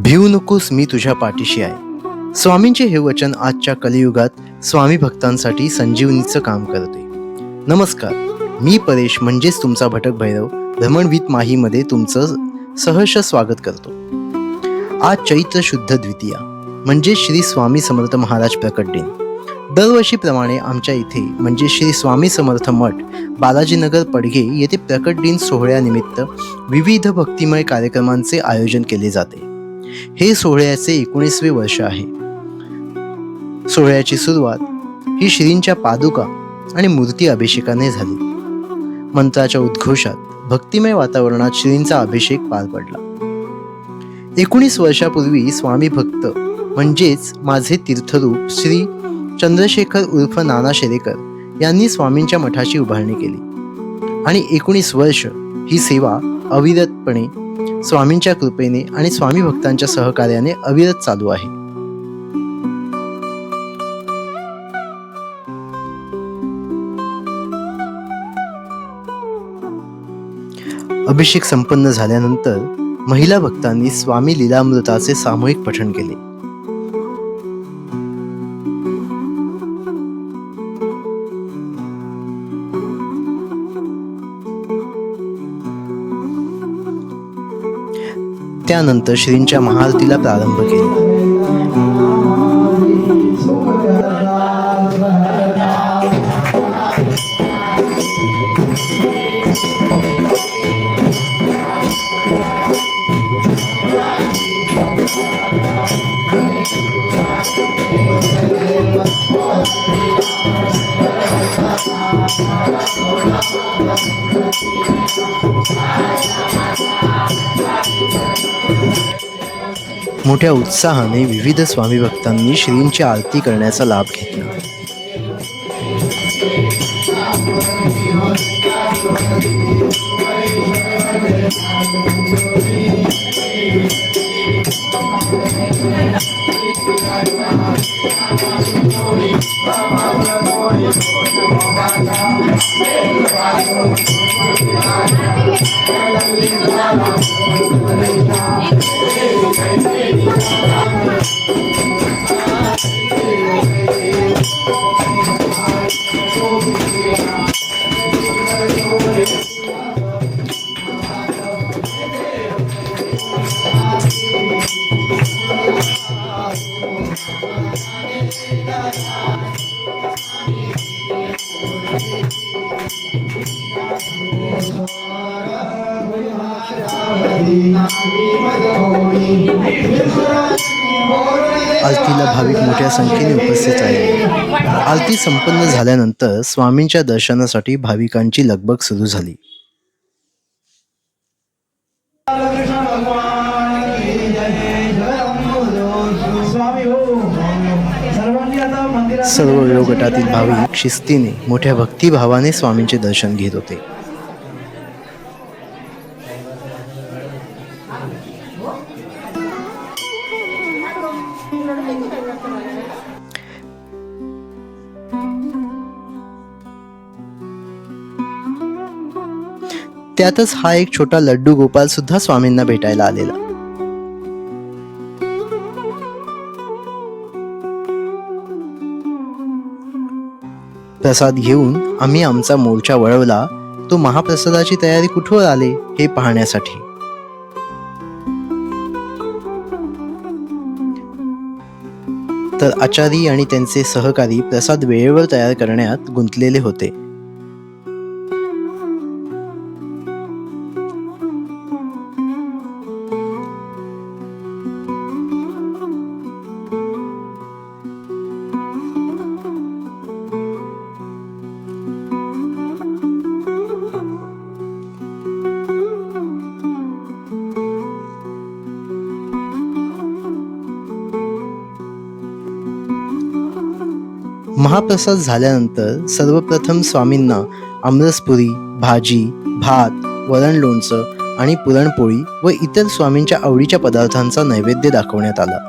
भिवू नकोस, मी तुझ्या पाठीशी आहे. स्वामींचे हे वचन आजच्या कलियुगात स्वामी भक्तांसाठी संजीवनीचं काम करते. नमस्कार, मी परेश म्हणजेच तुमचा भटक भैरव भ्रमण विथ माहीमध्ये तुमचं सहर्ष स्वागत करतो. आज चैत्र शुद्ध द्वितीया म्हणजे श्री स्वामी समर्थ महाराज प्रकट दिन. दरवर्षीप्रमाणे आमच्या इथे म्हणजे श्री स्वामी समर्थ मठ बालाजीनगर पडघे येथे प्रकट दिन सोहळ्यानिमित्त विविध भक्तिमय कार्यक्रमांचे आयोजन केले जाते. हे सोहळ्याचे 19वे वर्ष आहे. सोहळ्याची सुरुवात ही श्रींच्या पादुका आणि मूर्ती अभिषेकाने झाली. मंत्राच्या उद्घोषात भक्तिमय वातावरणात श्रींचा अभिषेक पार पडला. 19 वर्षापूर्वी स्वामी भक्त म्हणजेच माझे तीर्थरूप श्री चंद्रशेखर उर्फ नाना शेरेकर यांनी स्वामींच्या मठाची उभारणी केली आणि 19 वर्ष ही सेवा अविरतपणे स्वामींच्या कृपेने आणि स्वामी भक्तांच्या सहकार्याने अविरत चालू आहे. अभिषेक संपन्न झाल्यानंतर महिला भक्तांनी स्वामी लीलामृताचे सामूहिक पठण केले. त्यानंतर श्रींच्या महाआरतीला प्रारंभ केला. मोठ्या उत्साहाने विविध स्वामी भक्तांनी श्रींची आरती करण्याचा लाभ घेतला. आरतीला भाविक मोठ्या संख्येने उपस्थित आहेत. आरती संपन्न झाल्यानंतर स्वामींच्या दर्शनासाठी भाविकांची लगबग सुरू झाली. सर्व वयोगटातील भाविक शिस्तीने मोठ्या भक्तिभावाने स्वामींचे दर्शन घेत होते. त्यातच हा एक छोटा लड्डू गोपाल सुद्धा स्वामींना भेटायला आलेला. प्रसाद घेऊन आम्ही आमचा मोर्चा वळवला तो महाप्रसादाची तयारी कुठवर आले हे पाहण्यासाठी. तर आचारी आणि त्यांचे सहकारी प्रसाद वेळेवर तयार करण्यात गुंतलेले होते. महाप्रसाद झाल्यानंतर सर्वप्रथम स्वामींना आमरसपुरी, भाजी, भात, वरण लोणचं आणि पुरणपोळी व इतर स्वामींच्या आवडीच्या पदार्थांचा नैवेद्य दाखवण्यात आला.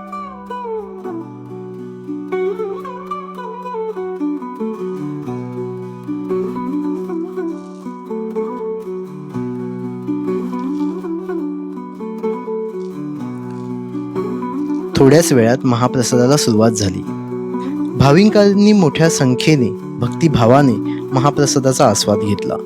थोड्याच वेळात महाप्रसादाला सुरुवात झाली. भाविकांनी मोठ्या संख्येने भक्तिभावाने महाप्रसादाचा आस्वाद घेतला.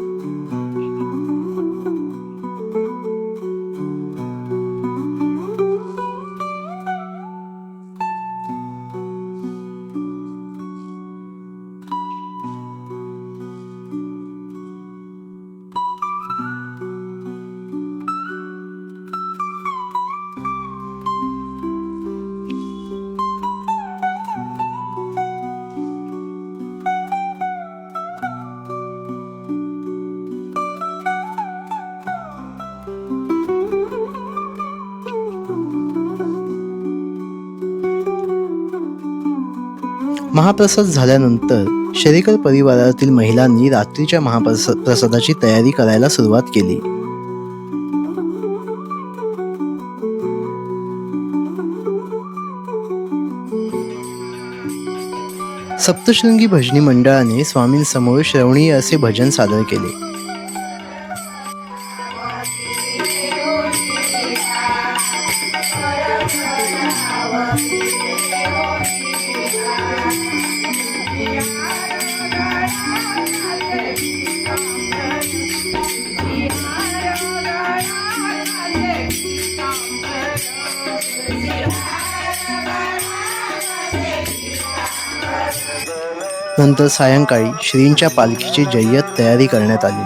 महाप्रसाद झाल्यानंतर शेरेकर परिवारातील महिलांनी रात्रीच्या महाप्रसादाची तयारी करायला सुरुवात केली. सप्तशृंगी भजनी मंडळाने स्वामींसमोर श्रवणीय असे भजन सादर केले. नंतर सायंकाळी श्रींच्या पालखीची जय्यत तयारी करण्यात आली.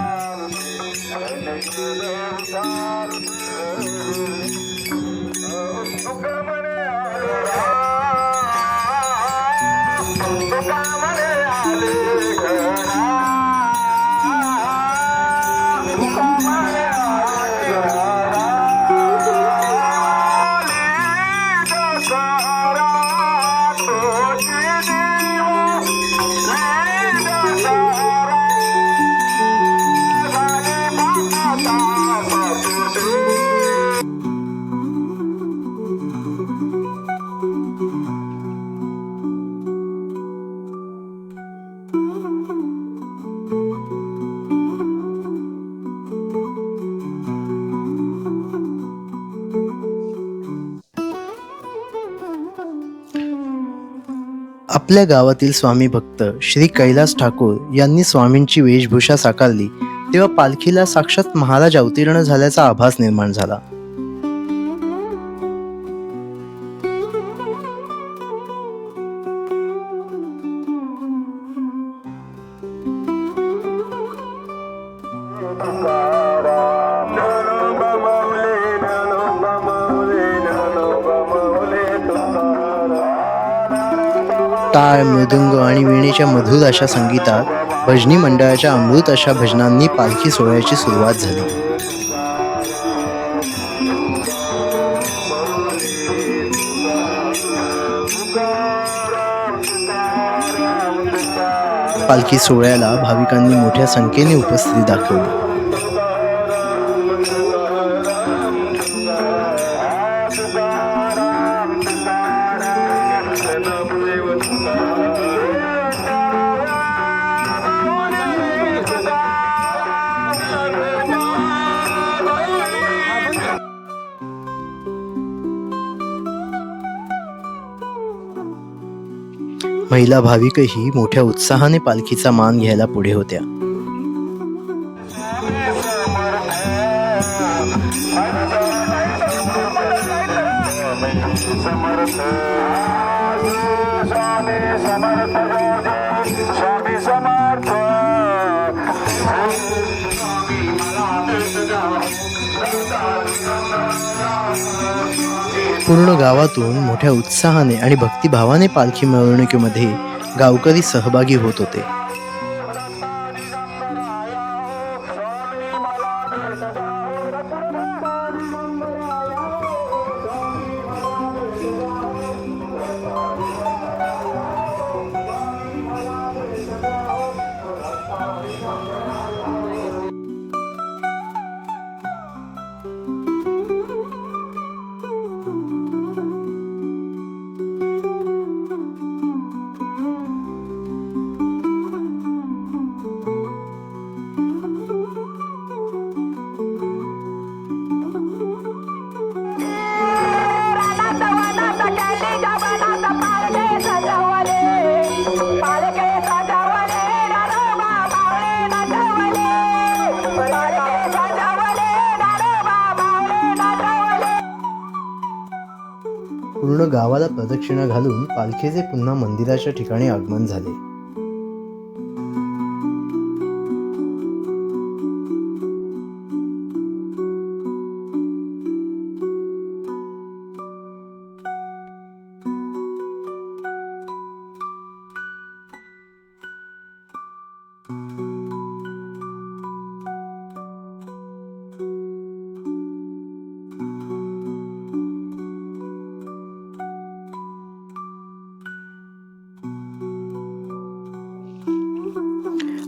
आपल्या गावातील स्वामी भक्त श्री कैलास ठाकूर यांनी स्वामींची वेशभूषा साकारली तेव्हा पालखीला साक्षात महाराज अवतीर्ण झाल्याचा आभास निर्माण झाला. टाळ, मृदुंग आणि वीणेच्या मधुर अशा संगीतात भजनी मंडळाच्या अमृत अशा भजनांनी पालखी सोहळ्याची सुरुवात झाली. पालखी सोहळ्याला भाविकांनी मोठ्या संख्येने उपस्थिती दाखवली. महिला भाविकही मोठ्या उत्साहाने पालखीचा मान घ्यायला पुढे होत्या. पूर्ण गावातून मोठ्या उत्साहाने आणि भक्तिभावाने पालखी मिरवणुकीमध्ये गावकरी सहभागी होत होते. पूर्ण गावाला प्रदक्षिणा घालून पालखीचे पुन्हा मंदिराच्या ठिकाणी आगमन झाले.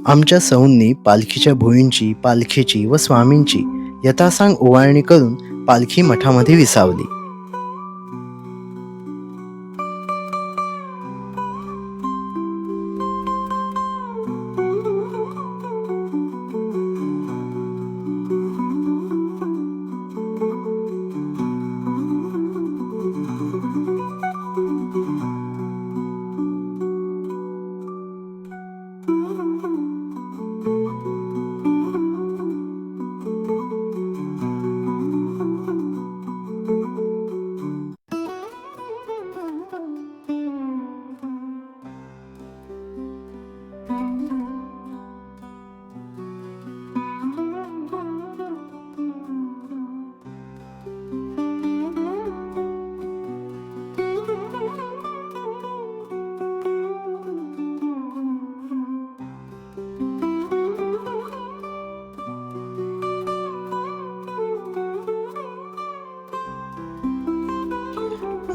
आमच्या सौंनी पालखीच्या भुईंची, पालखीची व स्वामींची यथासांग ओवाळणी करून पालखी मठामध्ये विसावली.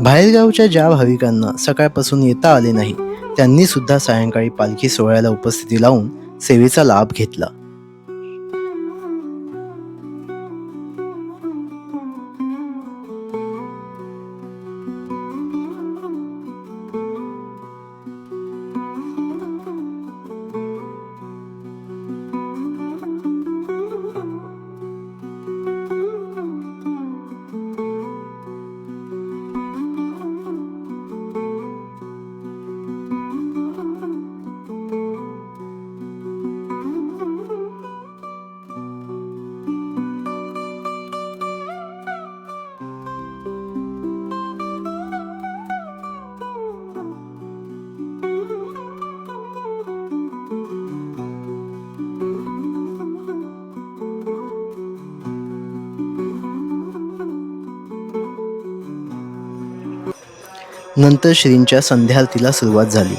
बाहेरगावच्या ज्या भाविकांना सकाळपासून येता आले नाही त्यांनी सुद्धा सायंकाळी पालखी सोहळ्याला उपस्थिती लावून सेवेचा लाभ घेतला. नंतर श्रींच्या संध्या आरतीला सुरुवात झाली.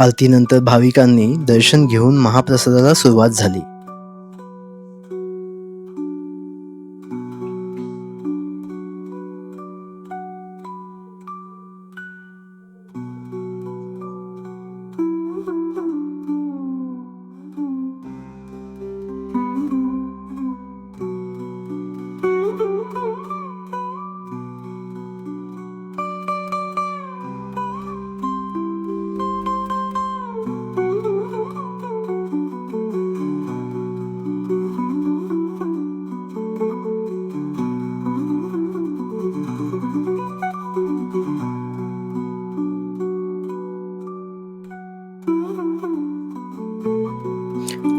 आरतीनंतर भाविकांनी दर्शन घेऊन महाप्रसादाला सुरुवात झाली.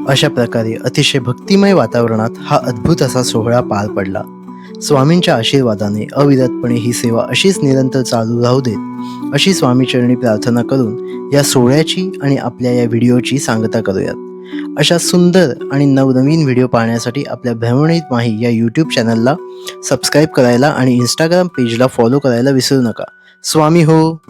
अशा प्रकारे अतिशय भक्तिमय वातावरणात हा अद्भुत असा सोहळा पार पडला. स्वामींच्या आशीर्वादाने अविरतपणे ही सेवा अशीच निरंतर चालू राहू देत अशी स्वामीचरणी प्रार्थना करून या सोहळ्याची आणि आपल्या या व्हिडिओची सांगता करूयात. अशा सुंदर आणि नवनवीन व्हिडिओ पाहण्यासाठी आपल्या भ्रमणीत माही या यूट्यूब चॅनलला सबस्क्राईब करायला आणि इंस्टाग्राम पेजला फॉलो करायला विसरू नका. स्वामी हो.